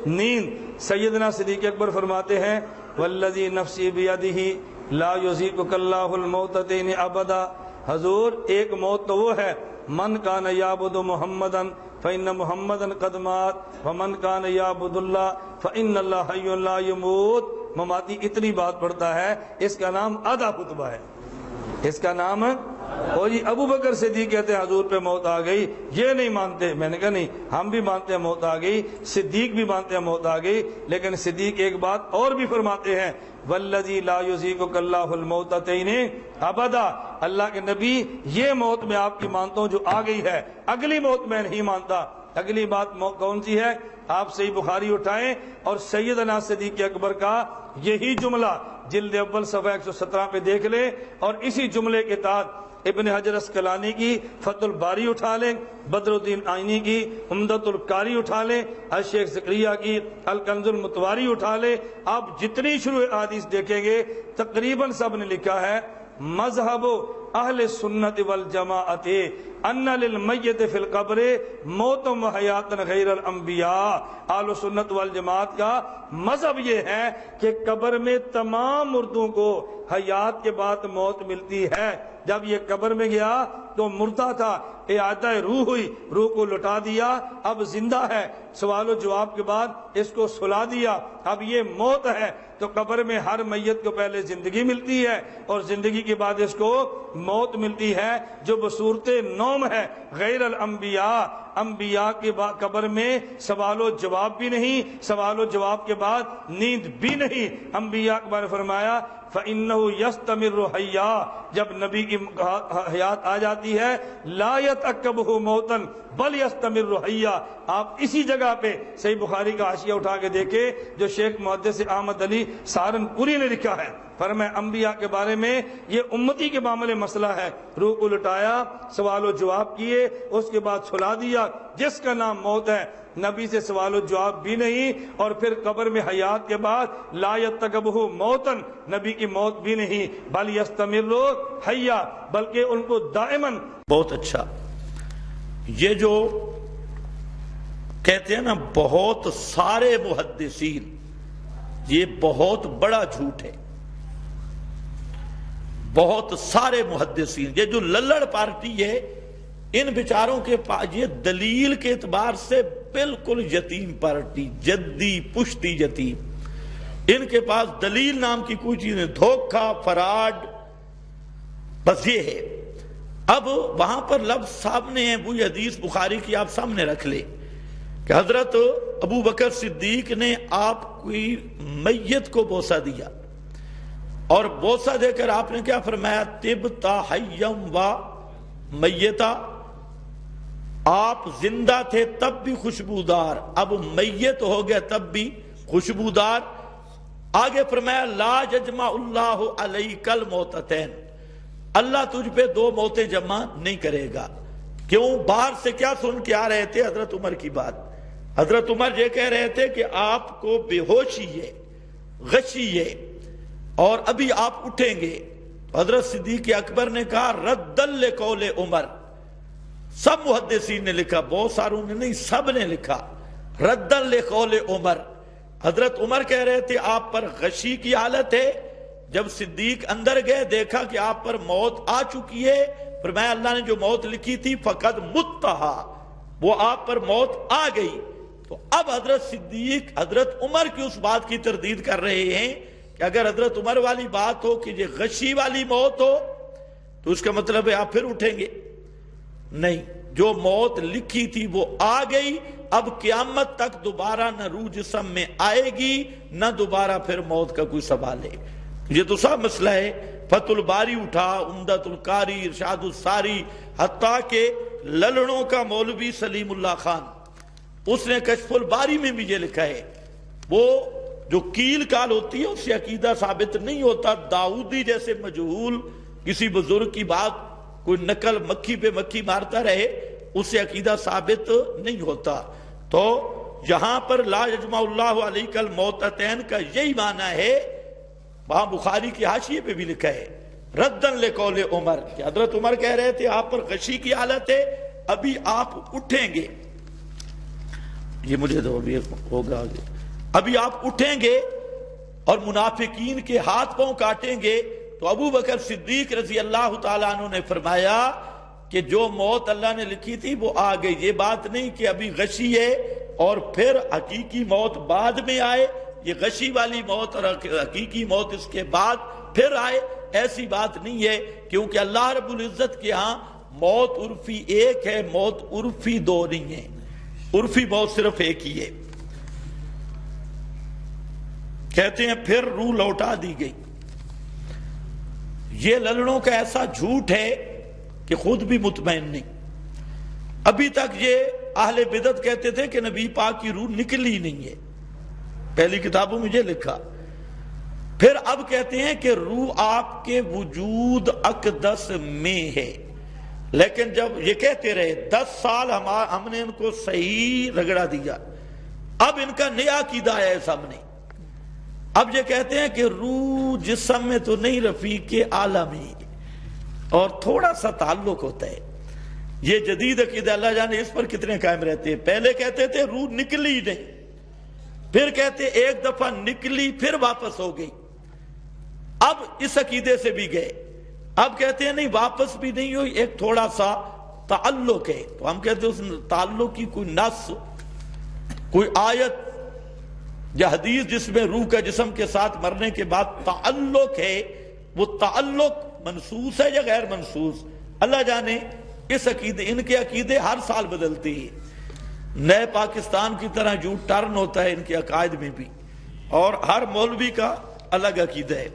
نیند۔ سیدنا صدیق اکبر فرماتے ہیں والذی نفسی بیدہ لا یذیقک اللہ الموتتین ابدا، حضور ایک موت تو وہ ہے من کان یعبد محمدا فإن محمدا قد مات ومن کان یعبد اللہ فإن اللہ حی لا یموت۔ مماتی اتنی بات پڑھتا ہے، اس کا نام آدھا خطبہ ہے، اس کا نام اور جی ابو بکر صدیق کہتے ہیں حضور پہ موت آ گئی، یہ نہیں مانتے۔ میں نے کہا نہیں، ہم بھی مانتے ہیں موت آ گئی، صدیق بھی مانتے ہیں موت آ گئی، لیکن صدیق ایک بات اور بھی فرماتے ہیں والذی لا یذیقک اللہ الموتتین ابدا، اللہ کے نبی یہ موت میں آپ کی مانتا ہوں جو آ گئی ہے، اگلی موت میں نہیں مانتا۔ اگلی بات کون سی ہے؟ آپ صحیح بخاری اٹھائیں اور سیدنا صدیق اکبر کا یہی جملہ جلد اول صفحہ 117 پہ دیکھ لیں، اور اسی جملے کے تحت ابن حجر اسقلانی کی فتح الباری اٹھا لیں، بدر الدین آئینی کی عمدۃ القاری اٹھا لیں، الشیخ زکریا کی الکنز المتواری اٹھا لیں، آپ جتنی شروع حدیث دیکھیں گے تقریباً سب نے لکھا ہے مذہب اہل سنت والجماعت ان للمیت فی القبر موت و حیات غیر الانبیاء۔ اہل سنت والجماعت کا مذہب یہ ہے کہ قبر میں تمام مردوں کو حیات کے بعد موت ملتی ہے۔ جب یہ قبر میں گیا تو مردہ تھا، اعادہ روح ہوئی، روح کو لٹا دیا، اب زندہ ہے، سوال و جواب کے بعد اس کو سلا دیا، اب یہ موت ہے۔ تو قبر میں ہر میت کو پہلے زندگی ملتی ہے اور زندگی کے بعد اس کو موت ملتی ہے، جو بصورت نوم ہے غیر الانبیاء۔ انبیاء کے بعد قبر میں سوال و جواب بھی نہیں، سوال و جواب کے بعد نیند بھی نہیں۔ انبیاء کے بارے میں فرمایا فَإِنَّهُ يَسْتَمِرُّ حَيَّا، جب نبی کی حیات آ جاتی ہے لا يَتَعَقَّبُهُ مَوْتًا بل يَسْتَمِرُّ حَيَّا۔ آپ اسی جگہ پہ صحیح بخاری کا حاشیہ اٹھا کے دیکھیں جو شیخ محدث احمد علی سہارنپوری نے لکھا ہے، فرمایا انبیاء کے بارے میں یہ امتی کے معاملے مسئلہ ہے، روح کو لٹایا، سوال و جواب کیے، اس کے بعد سلا دیا، جس کا نام موت ہے۔ نبی سے سوال و جواب بھی نہیں، اور پھر قبر میں حیات کے بعد لا یتقبہ موتن، نبی کی موت بھی نہیں، بل یستمر حیا، بلکہ ان کو دائماً۔ بہت اچھا، یہ جو کہتے ہیں نا بہت سارے محدثین، یہ بہت بڑا جھوٹ ہے۔ بہت سارے محدثین، یہ جو للڑ پارٹی ہے، ان بیچاروں کے پاس یہ دلیل کے اعتبار سے بالکل یتیم پارٹی، جدی پشتی یتیم، ان کے پاس دلیل نام کی کوئی چیز نہیں، دھوکہ، فراڈ، بس یہ ہے۔ اب وہاں پر لفظ سامنے ہیں، وہی حدیث بخاری کی آپ سامنے رکھ لیں کہ حضرت ابو بکر صدیق نے آپ کی میت کو بوسہ دیا، اور بوسہ دے کر آپ نے کیا فرمایا؟ طبتا حیم و میتا، آپ زندہ تھے تب بھی خوشبودار، اب میت ہو گیا تب بھی خوشبودار۔ آگے فرمایا لا یجمع اللہ علیک الموتتین، اللہ تجھ پہ دو موتیں جمع نہیں کرے گا۔ کیوں؟ باہر سے کیا سن کے آ رہے تھے؟ حضرت عمر کی بات۔ حضرت عمر یہ کہہ رہے تھے کہ آپ کو بے ہوشی ہے، غشی ہے، اور ابھی آپ اٹھیں گے۔ حضرت صدیق اکبر نے کہا ردًا لقول عمر، سب محدثین نے لکھا، بہت ساروں نے نہیں، سب نے لکھا ردًا لقول عمر۔ حضرت عمر کہہ رہے تھے آپ پر غشی کی حالت ہے۔ جب صدیق اندر گئے دیکھا کہ آپ پر موت آ چکی ہے، فرمایا اللہ نے جو موت لکھی تھی فقد متہا، وہ آپ پر موت آ گئی۔ تو اب حضرت صدیق حضرت عمر کی اس بات کی تردید کر رہے ہیں کہ اگر حضرت عمر والی بات ہو کہ یہ غشی والی موت ہو تو اس کا مطلب ہے آپ پھر اٹھیں گے؟ نہیں، جو موت لکھی تھی وہ آ گئی، اب قیامت تک دوبارہ نہ روح جسم میں آئے گی، نہ دوبارہ پھر موت کا کوئی سوال ہے۔ یہ تو سب مسئلہ ہے۔ فتح الباری اٹھا، عمدۃ القاری، ارشاد الساری، حتیٰ کہ للڑوں کا مولوی سلیم اللہ خان، اس نے کشف الباری میں بھی یہ لکھا ہے، وہ جو کیل کال ہوتی ہے اس سے عقیدہ ثابت نہیں ہوتا۔ داؤدی جیسے مجہول کسی بزرگ کی بات کوئی نقل مکھی پہ مکھی مارتا رہے، اس سے عقیدہ ثابت نہیں ہوتا۔ تو یہاں پر لا یجمع اللہ علیک الموتتین کا یہی معنی ہے، وہاں بخاری کی حاشیے پہ بھی لکھا ہے ردًا لقول عمر، کہ حضرت عمر کہہ رہے تھے آپ پر غشی کی حالت ہے، ابھی آپ اٹھیں گے۔ یہ مجھے دو، ابھی ہوگا آگے. ابھی آپ اٹھیں گے اور منافقین کے ہاتھ پاؤں کاٹیں گے. تو ابو بکر صدیق رضی اللہ تعالیٰ عنہ نے فرمایا کہ جو موت اللہ نے لکھی تھی وہ آ گئی. یہ بات نہیں کہ ابھی غشی ہے اور پھر حقیقی موت بعد میں آئے. یہ غشی والی موت اور حقیقی موت اس کے بعد پھر آئے، ایسی بات نہیں ہے. کیونکہ اللہ رب العزت کے ہاں موت عرفی ایک ہے، موت عرفی دو نہیں ہے. عرفی موت صرف ایک ہی ہے. کہتے ہیں پھر روح لوٹا دی گئی. یہ للڑوں کا ایسا جھوٹ ہے کہ خود بھی مطمئن نہیں. ابھی تک یہ اہل بدعت کہتے تھے کہ نبی پاک کی روح نکلی نہیں ہے، پہلی کتابوں میں یہ لکھا. پھر اب کہتے ہیں کہ روح آپ کے وجود اقدس میں ہے. لیکن جب یہ کہتے رہے 10 سال ہم نے ان کو صحیح رگڑا دیا. اب ان کا نیا عقیدہ ہے سامنے. اب یہ کہتے ہیں کہ روح جسم میں تو نہیں، رفیق اعلیٰ میں، اور تھوڑا سا تعلق ہوتا ہے. یہ جدید عقیدہ اللہ جانے اس پر کتنے قائم رہتے ہیں. پہلے کہتے تھے روح نکلی نہیں، پھر کہتے ایک دفعہ نکلی پھر واپس ہو گئی. اب اس عقیدے سے بھی گئے. اب کہتے ہیں نہیں واپس بھی نہیں ہوئی، ایک تھوڑا سا تعلق ہے. تو ہم کہتے ہیں اس تعلق کی کوئی نص، کوئی آیت یا حدیث جس میں روح کا جسم کے ساتھ مرنے کے بعد تعلق ہے، وہ تعلق منسوس ہے یا غیر منسوس اللہ جانے. اس عقیدے، ان کے عقیدے ہر سال بدلتے ہیں. نئے پاکستان کی طرح جو ٹرن ہوتا ہے ان کے عقائد میں بھی، اور ہر مولوی کا الگ عقیدہ ہے.